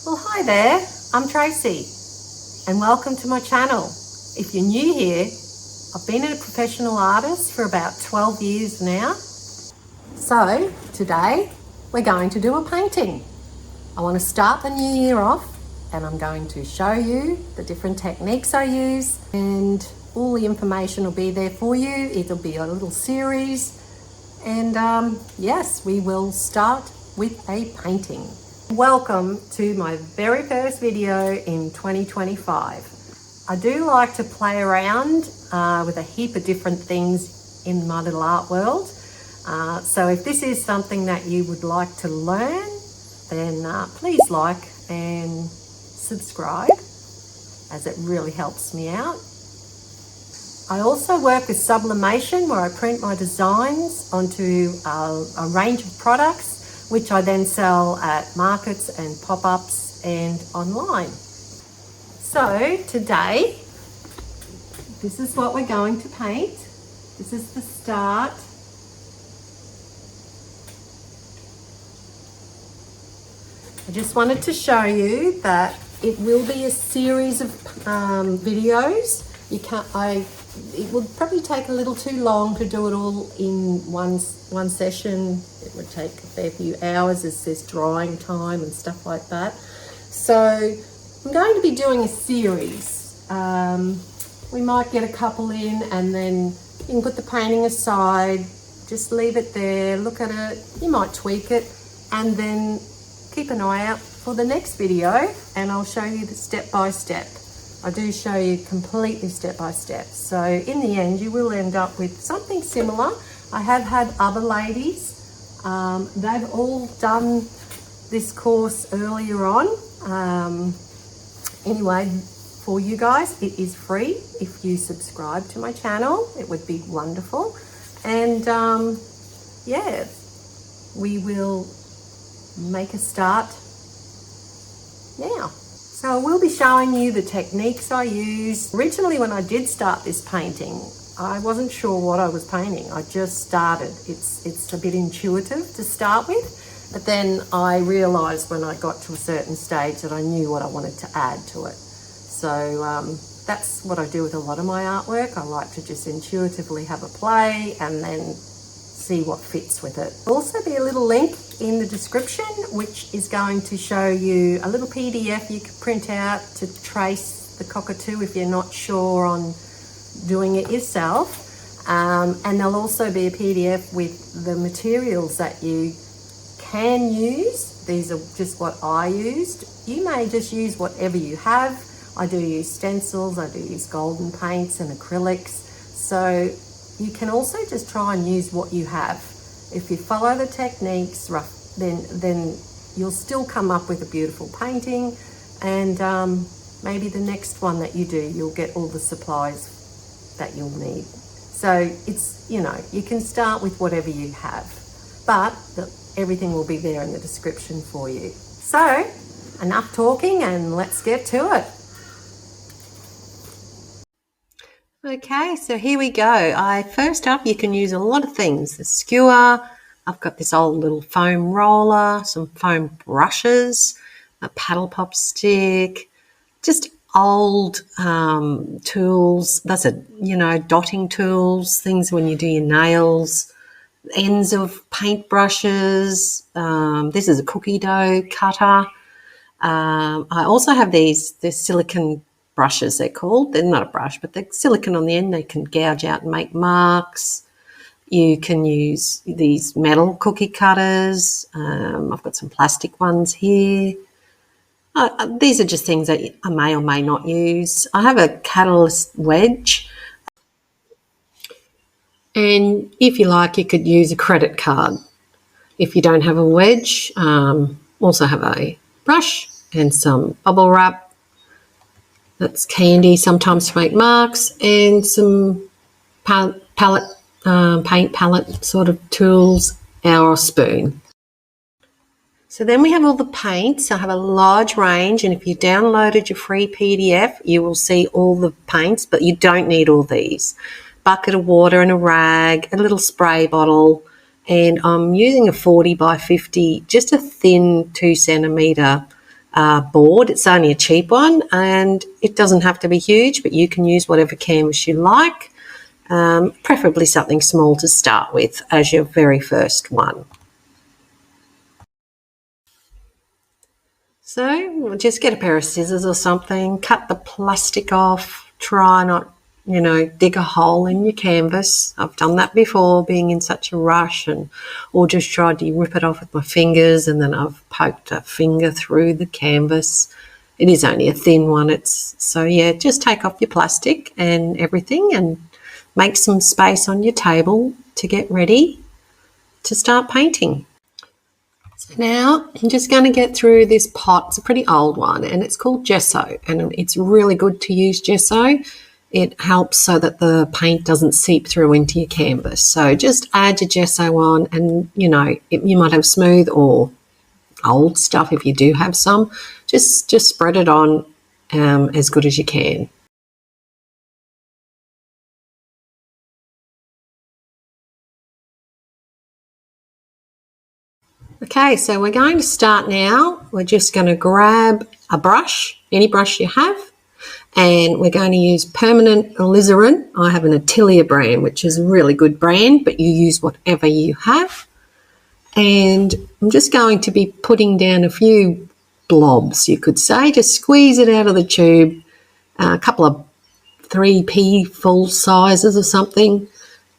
Well, hi there, I'm Tracy and welcome to my channel. If you're new here, I've been a professional artist for about 12 years now. So today we're going to do a painting. I want to start the new year off and I'm going to show you the different techniques I use, and all the information will be there for you. It'll be a little series, and yes, we will start with a painting. Welcome to my very first video in 2025. I do like to play around with a heap of different things in my little art world. So if this is something that you would like to learn, then please like and subscribe, as it really helps me out. I also work with sublimation, where I print my designs onto a range of products, which I then sell at markets and pop-ups and online. So today, this is what we're going to paint. This is the start. I just wanted to show you that it will be a series of videos. It would probably take a little too long to do it all in one session. It would take a fair few hours as there's drying time and stuff like that. So I'm going to be doing a series. We might get a couple in and then you can put the painting aside, just leave it there, look at it, you might tweak it, and then keep an eye out for the next video and I'll show you the step by step. I do show you completely step by step. So in the end, you will end up with something similar. I have had other ladies, they've all done this course earlier on. Anyway, for you guys, it is free. If you subscribe to my channel, it would be wonderful. And yeah, we will make a start now. So I will be showing you the techniques I use. Originally, when I did start this painting, I wasn't sure what I was painting. I just started. It's a bit intuitive to start with, but then I realized when I got to a certain stage that I knew what I wanted to add to it. So that's what I do with a lot of my artwork. I like to just intuitively have a play and then see what fits with it. There'll also be a little link in the description which is going to show you a little PDF you can print out to trace the cockatoo if you're not sure on doing it yourself. And there'll also be a PDF with the materials that you can use. These are just what I used. You may just use whatever you have. I do use stencils, I do use golden paints and acrylics. So you can also just try and use what you have. If you follow the techniques, then you'll still come up with a beautiful painting, and maybe the next one that you do, you'll get all the supplies that you'll need. So it's, you know, you can start with whatever you have, but everything will be there in the description for you. So enough talking and let's get to it. Okay, so here we go. First up, you can use a lot of things. The skewer, I've got this old little foam roller, some foam brushes, a paddle pop stick, just old tools. That's dotting tools, things when you do your nails, ends of paint brushes. This is a cookie dough cutter. I also have these silicone brushes, they're called. They're not a brush, but they're silicone on the end. They can gouge out and make marks. You can use these metal cookie cutters. I've got some plastic ones here. These are just things that I may or may not use. I have a catalyst wedge. And if you like, you could use a credit card. If you don't have a wedge, also have a brush and some bubble wrap. That's candy, sometimes to make marks, and some paint palette sort of tools, or a spoon. So then we have all the paints. I have a large range, and if you downloaded your free PDF, you will see all the paints, but you don't need all these. Bucket of water and a rag, a little spray bottle, and I'm using a 40 by 50, just a thin 2 centimetre board. It's only a cheap one, and it doesn't have to be huge, but you can use whatever canvas you like, preferably something small to start with as your very first one. So we'll just get a pair of scissors or something, cut the plastic off, try not, dig a hole in your canvas. I've done that before, being in such a rush, or just tried to rip it off with my fingers, and then I've poked a finger through the canvas. It is only a thin one. So yeah, just take off your plastic and everything and make some space on your table to get ready to start painting. So now I'm just going to get through this pot. It's a pretty old one, and it's called gesso, and it's really good to use gesso. It helps so that the paint doesn't seep through into your canvas. So just add your gesso on, and you might have smooth or old stuff if you do have some. Just spread it on as good as you can. Okay, so we're going to start now. We're just going to grab a brush, any brush you have, and we're going to use permanent alizarin. I have an Atelier brand, which is a really good brand, but you use whatever you have. And I'm just going to be putting down a few blobs, you could say. Just squeeze it out of the tube, a couple of 3p full sizes or something,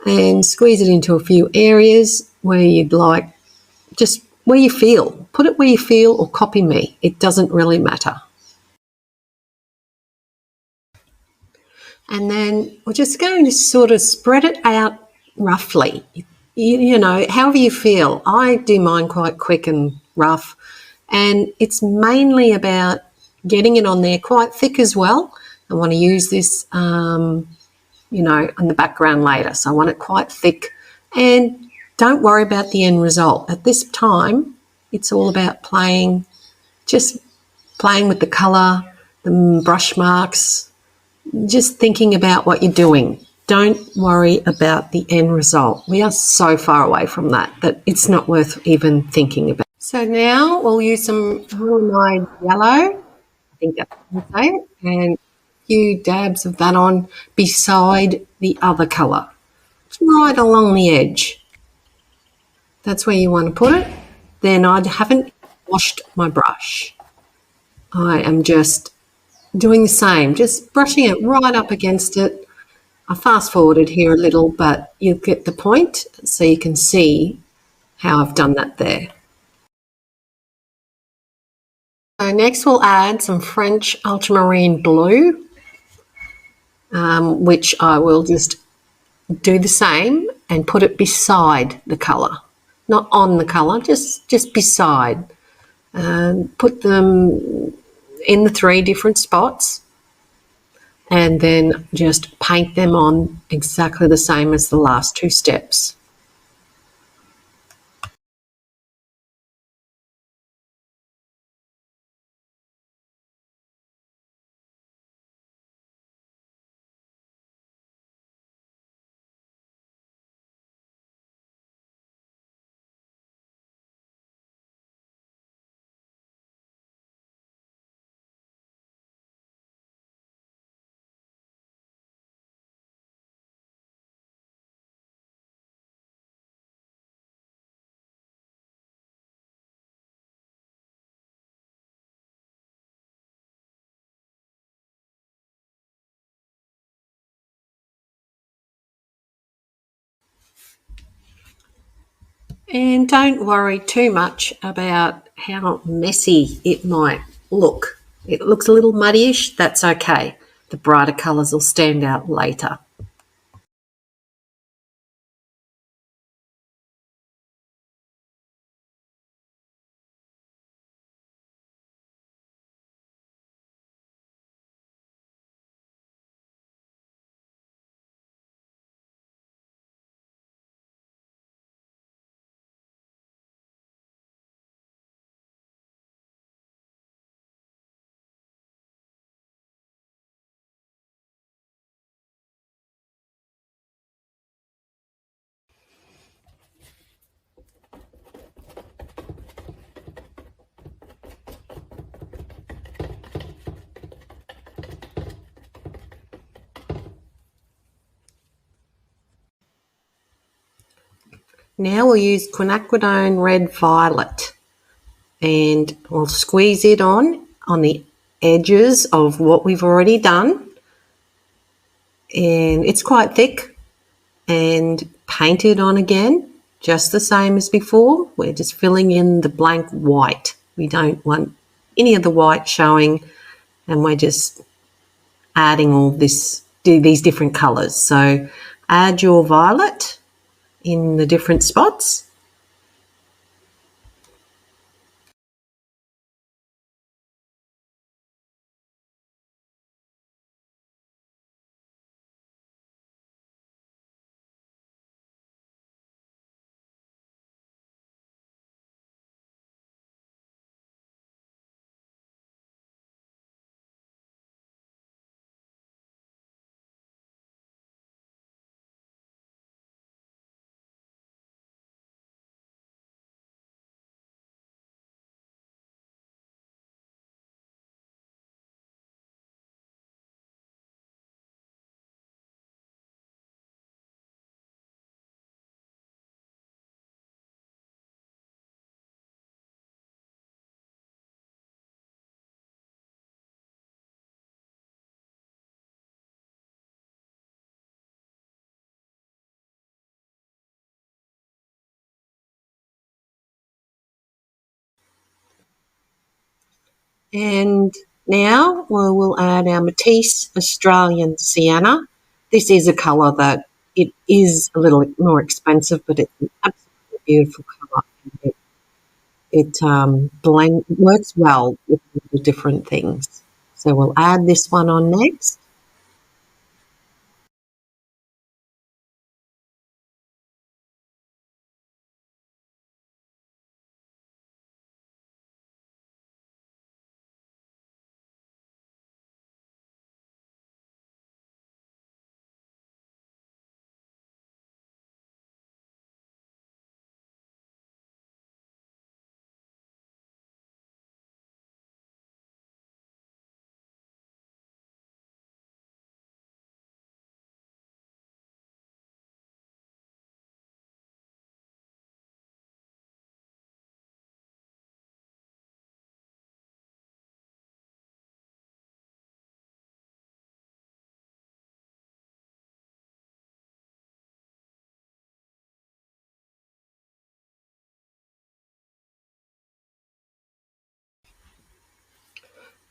and squeeze it into a few areas where you'd like, just where you feel. Put it where you feel, or copy me. It doesn't really matter. And then we're just going to sort of spread it out roughly. However you feel. I do mine quite quick and rough, and it's mainly about getting it on there quite thick as well. I want to use this, in the background later, so I want it quite thick. And don't worry about the end result. At this time, it's all about just playing with the colour, the brush marks, just thinking about what you're doing. Don't worry about the end result. We are so far away from that it's not worth even thinking about. So now we'll use some Ruinide yellow, I think that's how you say it, and a few dabs of that on beside the other colour. It's right along the edge. That's where you want to put it. Then I haven't washed my brush. I am just doing the same, just brushing it right up against it. I fast forwarded here a little, but you get the point, so you can see how I've done that there. So next we'll add some French ultramarine blue, which I will just do the same and put it beside the colour, not on the colour, just beside. Put them in the 3 different spots, and then just paint them on exactly the same as the last 2 steps. And don't worry too much about how messy it might look. It looks a little muddyish, that's okay. The brighter colours will stand out later. Now we'll use quinacridone red violet and we'll squeeze it on the edges of what we've already done. And it's quite thick, and paint it on again, just the same as before. We're just filling in the blank white. We don't want any of the white showing, and we're just adding all this, do these different colours. So add your violet in the different spots. And now we will add our Matisse Australian Sienna. This is a colour that it is a little more expensive, but it's an absolutely beautiful colour. It works well with the different things. So we'll add this one on next.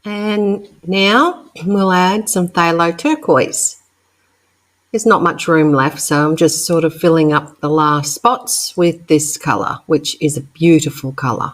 And now we'll add some phthalo turquoise. There's not much room left, so I'm just sort of filling up the last spots with this colour, which is a beautiful colour.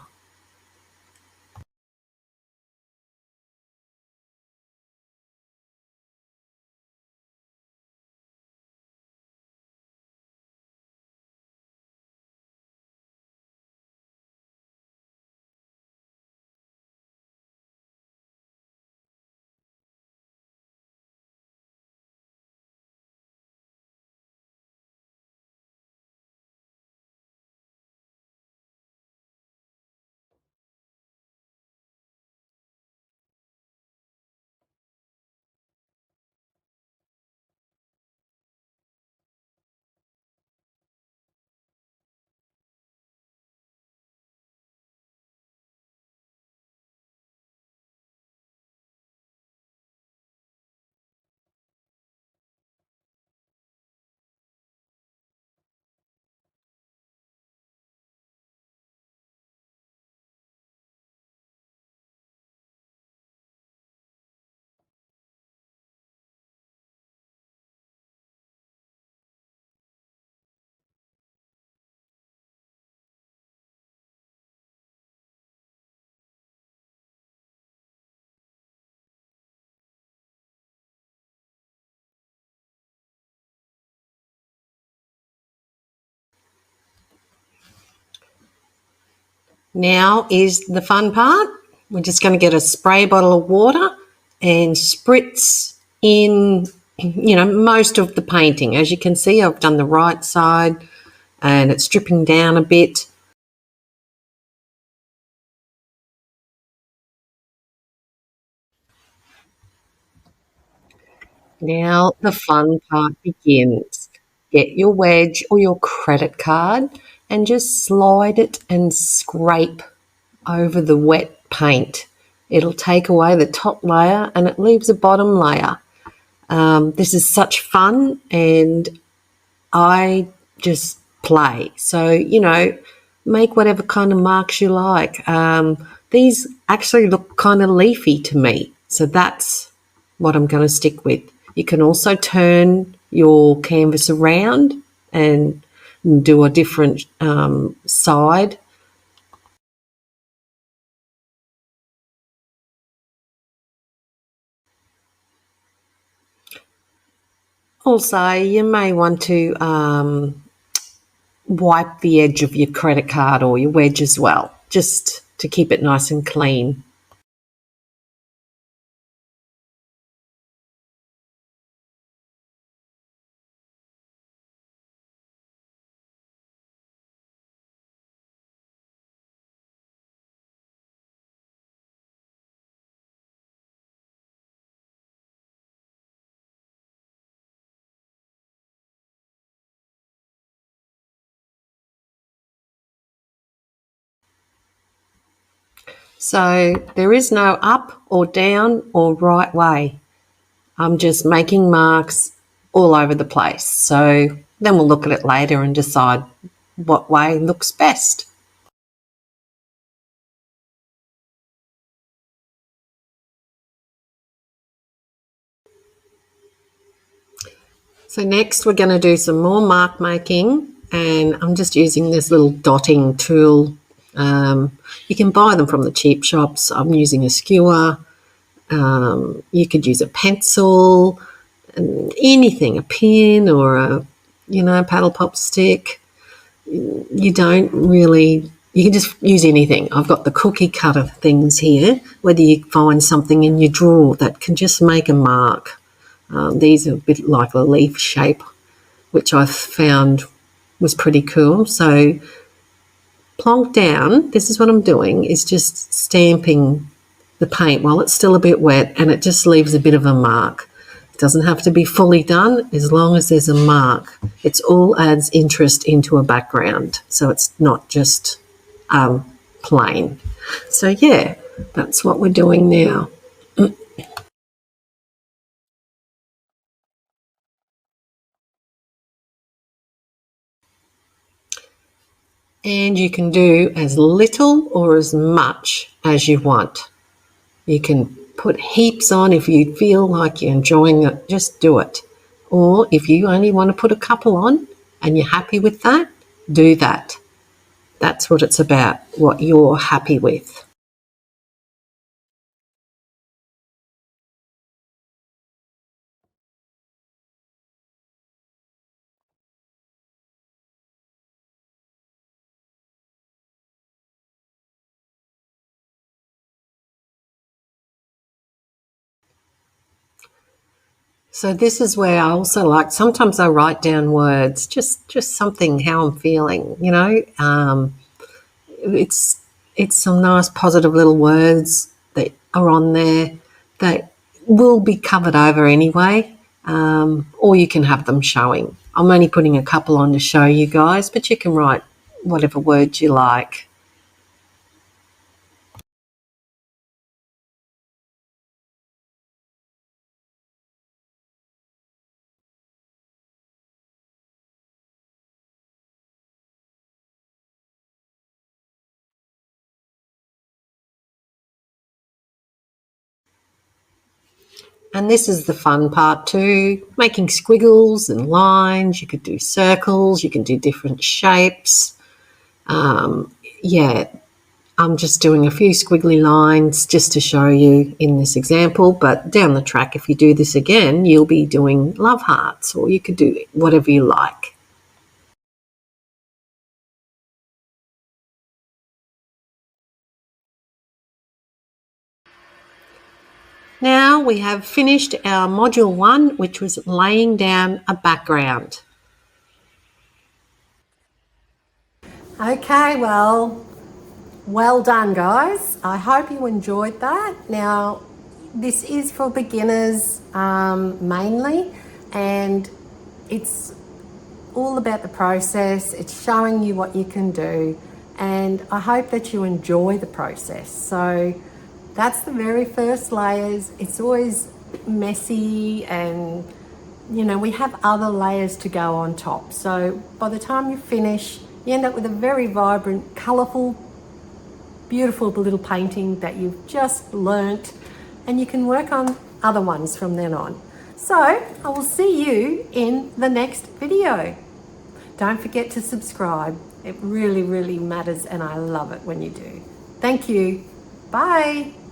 Now is the fun part. We're just going to get a spray bottle of water and spritz in, most of the painting. As you can see, I've done the right side and it's dripping down a bit. Now the fun part begins. Get your wedge or your credit card and just slide it and scrape over the wet paint. It'll take away the top layer and it leaves a bottom layer. This is such fun, and I just play. So, make whatever kind of marks you like. These actually look kind of leafy to me, so that's what I'm going to stick with. You can also turn your canvas around and do a different side. Also, you may want to wipe the edge of your credit card or your wedge as well, just to keep it nice and clean. So there is no up or down or right way. I'm just making marks all over the place. So then we'll look at it later and decide what way looks best. So next we're going to do some more mark making, and I'm just using this little dotting tool. You can buy them from the cheap shops. I'm using a skewer. You could use a pencil, anything, a pin or a paddle pop stick. You don't really, you can just use anything. I've got the cookie cutter things here, whether you find something in your drawer that can just make a mark. These are a bit like a leaf shape, which I've found was pretty cool. So plonk down, this is what I'm doing, is just stamping the paint while it's still a bit wet, and it just leaves a bit of a mark. It doesn't have to be fully done, as long as there's a mark. It all adds interest into a background, so it's not just plain. So yeah, that's what we're doing now. And you can do as little or as much as you want. You can put heaps on if you feel like you're enjoying it, just do it. Or if you only want to put a couple on and you're happy with that, do that. That's what it's about, what you're happy with. So this is where I also like, sometimes I write down words, just something, how I'm feeling, it's some nice positive little words that are on there that will be covered over anyway, or you can have them showing. I'm only putting a couple on to show you guys, but you can write whatever words you like. And this is the fun part too, making squiggles and lines. You could do circles, you can do different shapes. Yeah, I'm just doing a few squiggly lines just to show you in this example, but down the track, if you do this again, you'll be doing love hearts, or you could do whatever you like. Now we have finished our module 1, which was laying down a background. Okay, well done, guys. I hope you enjoyed that. Now, this is for beginners mainly, and it's all about the process. It's showing you what you can do, and I hope that you enjoy the process. So that's the very first layers. It's always messy, and you know, we have other layers to go on top. So by the time you finish, you end up with a very vibrant, colourful, beautiful little painting that you've just learnt, and you can work on other ones from then on. So I will see you in the next video. Don't forget to subscribe. It really, really matters, and I love it when you do. Thank you. Bye.